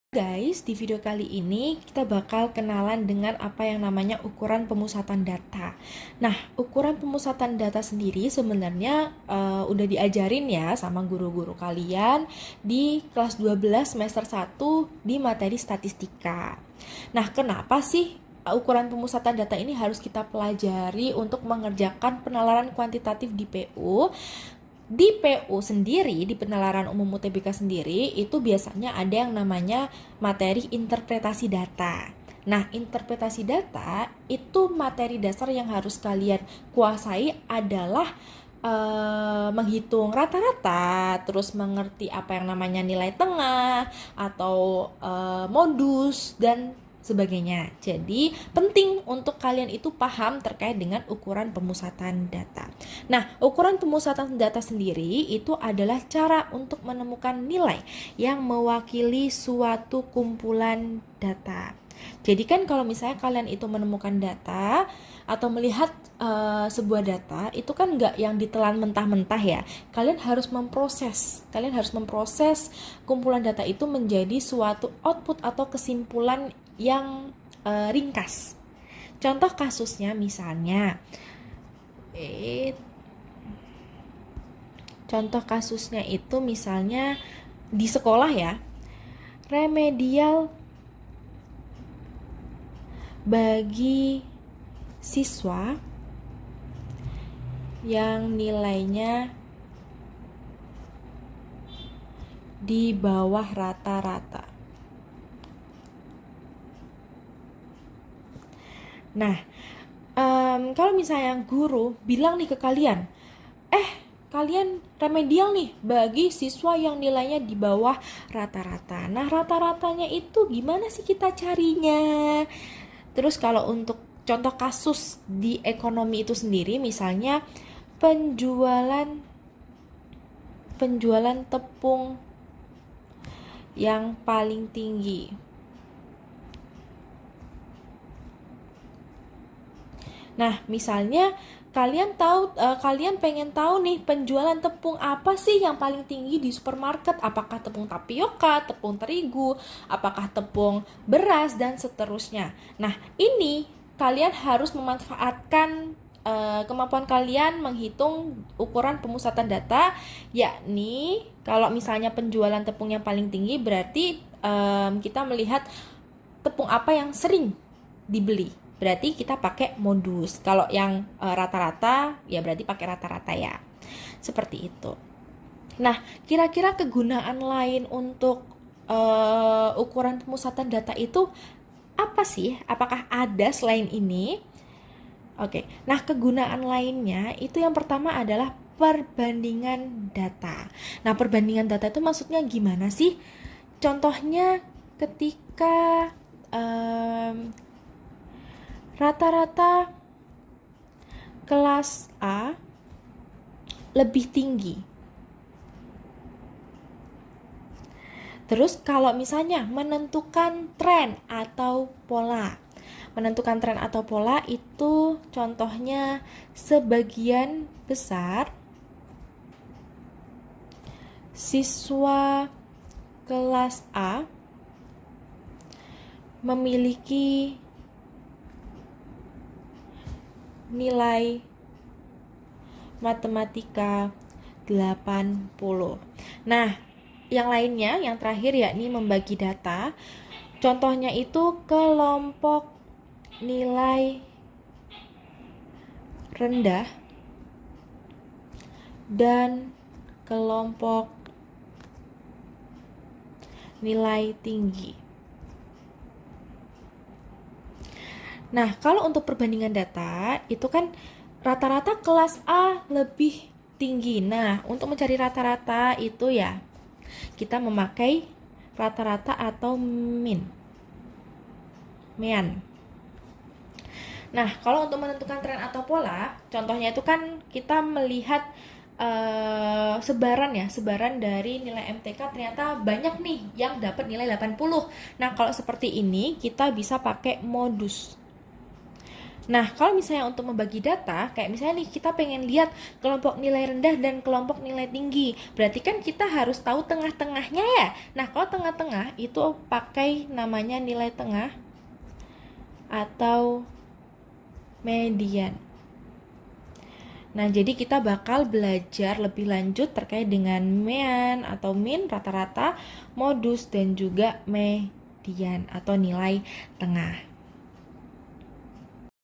Guys, di video kali ini kita bakal kenalan dengan apa yang namanya ukuran pemusatan data. Nah, ukuran pemusatan data sendiri sebenarnya udah diajarin ya sama guru-guru kalian di kelas 12 semester 1 di materi statistika. Nah, kenapa sih ukuran pemusatan data ini harus kita pelajari untuk mengerjakan penalaran kuantitatif di PU? Di PU sendiri, di penalaran umum UTBK sendiri, itu biasanya ada yang namanya materi interpretasi data. Nah, interpretasi data itu materi dasar yang harus kalian kuasai adalah menghitung rata-rata, terus mengerti apa yang namanya nilai tengah atau modus dan sebagainya. Jadi penting untuk kalian itu paham terkait dengan ukuran pemusatan data. Nah, ukuran pemusatan data sendiri itu adalah cara untuk menemukan nilai yang mewakili suatu kumpulan data. Jadi kan kalau misalnya kalian itu menemukan data atau melihat sebuah data, itu kan nggak yang ditelan mentah-mentah ya. Kalian harus memproses kumpulan data itu menjadi suatu output atau kesimpulan yang ringkas. Contoh kasusnya misalnya, itu misalnya di sekolah ya, remedial bagi siswa yang nilainya di bawah rata-rata. Nah, kalau misalnya guru bilang nih ke kalian, kalian remedial nih bagi siswa yang nilainya di bawah rata-rata. Nah, rata-ratanya itu gimana sih kita carinya? Terus kalau untuk contoh kasus di ekonomi itu sendiri, misalnya penjualan tepung yang paling tinggi. Nah, misalnya kalian pengen tahu nih penjualan tepung apa sih yang paling tinggi di supermarket? Apakah tepung tapioka, tepung terigu, apakah tepung beras dan seterusnya. Nah, ini kalian harus memanfaatkan kemampuan kalian menghitung ukuran pemusatan data, yakni kalau misalnya penjualan tepung yang paling tinggi berarti kita melihat tepung apa yang sering dibeli. Berarti kita pakai modus. Kalau yang rata-rata, ya berarti pakai rata-rata ya. Seperti itu. Nah, kira-kira kegunaan lain untuk ukuran pemusatan data itu apa sih? Apakah ada selain ini? Oke. Nah, kegunaan lainnya itu yang pertama adalah perbandingan data. Nah, perbandingan data itu maksudnya gimana sih? Contohnya ketika rata-rata kelas A lebih tinggi. Terus kalau misalnya menentukan tren atau pola. Menentukan tren atau pola itu contohnya sebagian besar siswa kelas A memiliki nilai matematika 80. Nah, yang lainnya, yang terakhir yakni membagi data. Contohnya itu kelompok nilai rendah dan kelompok nilai tinggi. Nah, kalau untuk perbandingan data, itu kan rata-rata kelas A lebih tinggi. Nah, untuk mencari rata-rata itu ya, kita memakai rata-rata atau mean. Nah, kalau untuk menentukan tren atau pola, contohnya itu kan kita melihat sebaran dari nilai MTK ternyata banyak nih yang dapat nilai 80. Nah, kalau seperti ini kita bisa pakai modus. Nah, kalau misalnya untuk membagi data, kayak misalnya nih kita pengen lihat kelompok nilai rendah dan kelompok nilai tinggi. Berarti kan kita harus tahu tengah-tengahnya ya. Nah, kalau tengah-tengah itu pakai namanya nilai tengah atau median. Nah, jadi kita bakal belajar lebih lanjut terkait dengan mean atau mean, rata-rata, modus, dan juga median atau nilai tengah.